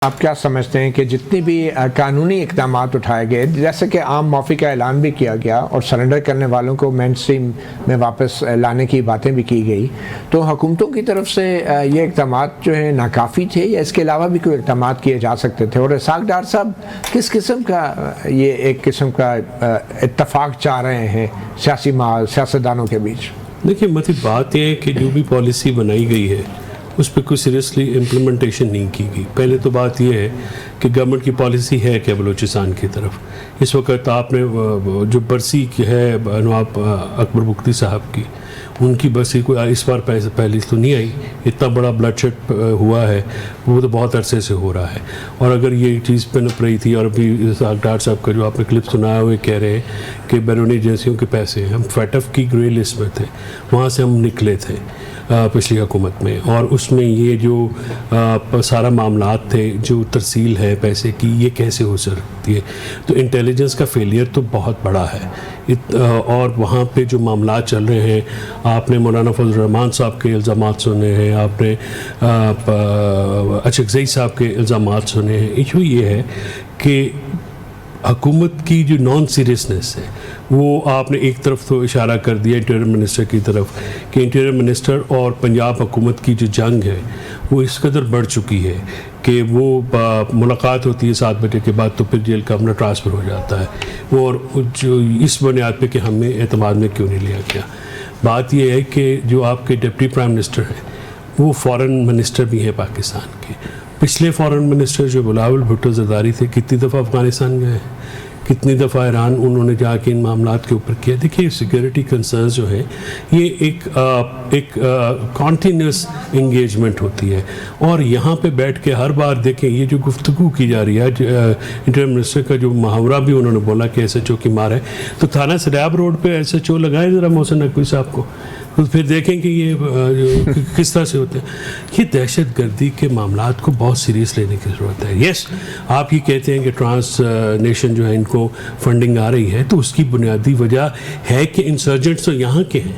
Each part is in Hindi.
आप क्या समझते हैं कि जितनी भी कानूनी इक़दाम उठाए गए, जैसे कि आम माफ़ी का ऐलान भी किया गया और सरेंडर करने वालों को मेन स्ट्रीम में वापस लाने की बातें भी की गई, तो हुकूमतों की तरफ से ये इक़दाम जो हैं नाकाफ़ी थे या इसके अलावा भी कोई इक़दाम किए जा सकते थे? और इसाक डार साहब किस किस्म का ये एक किस्म का इत्तफाक चाह रहे हैं सियासतदानों के बीच? देखिए मतलब बात यह है कि जो भी पॉलिसी बनाई गई है उस पर कोई सीरियसली इम्प्लीमेंटेशन नहीं की गई। पहले तो बात यह है कि गवर्नमेंट की पॉलिसी है क्या बलूचिस्तान की तरफ। इस वक्त आपने जो बरसी की है नवाब अकबर बुख्ती साहब की, उनकी बरसी को इस बार पहले तो नहीं आई। इतना बड़ा ब्लडशेड हुआ है वो तो बहुत अरसे से हो रहा है। और अगर ये चीज़ पनप रही थी, और अभी इसाक डार साहब का जो आपने क्लिप सुनाया हुए कह रहे हैं कि बैरूनी एजेंसियों के पैसे, हम फैटफ की ग्रे लिस्ट में थे, वहाँ से हम निकले थे पिछली हुकूमत में, और उसमें ये जो सारा मामलात थे, जो तरसील है पैसे की, ये कैसे हो सकती है। तो इंटेलिजेंस का फेलियर तो बहुत बड़ा है। और वहाँ पे जो मामलात चल रहे हैं, आपने मौलाना फजल रहमान साहब के इल्ज़ामात सुने हैं, आपने अचकज़ई साहब के इल्ज़ामात सुने हैं। इशू ये है कि हुकूमत की जो नॉन सीरियसनेस है वो आपने एक तरफ तो इशारा कर दिया इंटीरियर मिनिस्टर की तरफ कि इंटीरियर मिनिस्टर और पंजाब हुकूमत की जो जंग है वो इस कदर बढ़ चुकी है कि वो मुलाकात होती है 7 बजे के बाद तो फिर जेल का अपना ट्रांसफ़र हो जाता है वो, और जो इस बुनियाद पे कि हमें एतमाद में क्यों नहीं लिया गया। बात यह है कि जो आपके डिप्टी प्राइम मिनिस्टर हैं वो फॉरेन मिनिस्टर भी हैं पाकिस्तान के। पिछले फॉरेन मिनिस्टर जो बिलावल भुट्टो ज़रदारी थे, कितनी दफ़ा अफ़गानिस्तान गए हैं, कितनी दफ़ा ईरान उन्होंने जाके इन मामलात के ऊपर किया। देखिए सिक्योरिटी कंसर्न्स जो है ये एक कॉन्टीन्यूस इंगेजमेंट होती है, और यहाँ पे बैठ के हर बार देखें ये जो गुफ्तगू की जा रही है। इंटीरियर मिनिस्टर का जो मुहावरा भी उन्होंने बोला कि SHO की मार है, तो थाना सराब रोड पे SHO लगाए ज़रा मोहसिन नकवी साहब को, तो फिर देखें कि ये किस तरह से होते हैं। ये दहशत गर्दी के मामलात को बहुत सीरियस लेने की ज़रूरत है। यस, आप ये कहते हैं कि ट्रांस नेशन जो है इनको फंडिंग आ रही है, तो उसकी बुनियादी वजह है कि इंसर्जेंट्स तो यहाँ के हैं।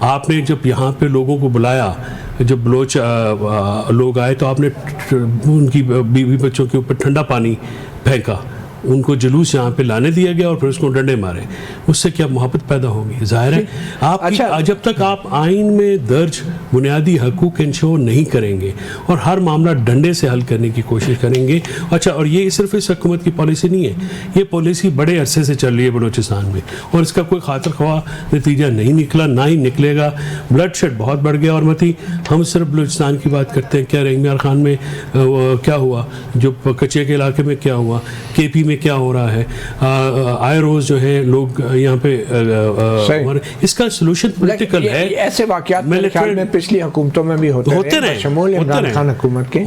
आपने जब यहाँ पे लोगों को बुलाया, जब बलोच लोग आए, तो आपने उनकी बीवी बच्चों के ऊपर ठंडा पानी फेंका, उनको जुलूस यहाँ पे लाने दिया गया और फिर उसको डंडे मारे। उससे क्या मोहब्बत पैदा होगी? जाहिर है आप अच्छा, जब तक आप आइन में दर्ज बुनियादी हकूक़ इंश्योर नहीं करेंगे और हर मामला डंडे से हल करने की कोशिश करेंगे। अच्छा, और ये सिर्फ इस हुकूमत की पॉलिसी नहीं है, ये पॉलिसी बड़े अरसे से चल रही है बलूचिस्तान में, और इसका कोई खातिर ख्वाह नतीजा नहीं निकला, ना ही निकलेगा। ब्लड शेड बहुत बढ़ गया। और मती हम सिर्फ बलूचिस्तान की बात करते हैं, क्या रेंगमियार खान में क्या हुआ, जो कच्चे के इलाके में क्या हुआ, KP में क्या हो रहा है, आए रोज जो है लोग यहाँ पे इसका सोल्यूशन पॉलिटिकल है। ऐसे वाकयात मेरे ख्याल में पिछली हुकूमतों में भी होते रहे, शमूल इमरान खान हुकूमत के।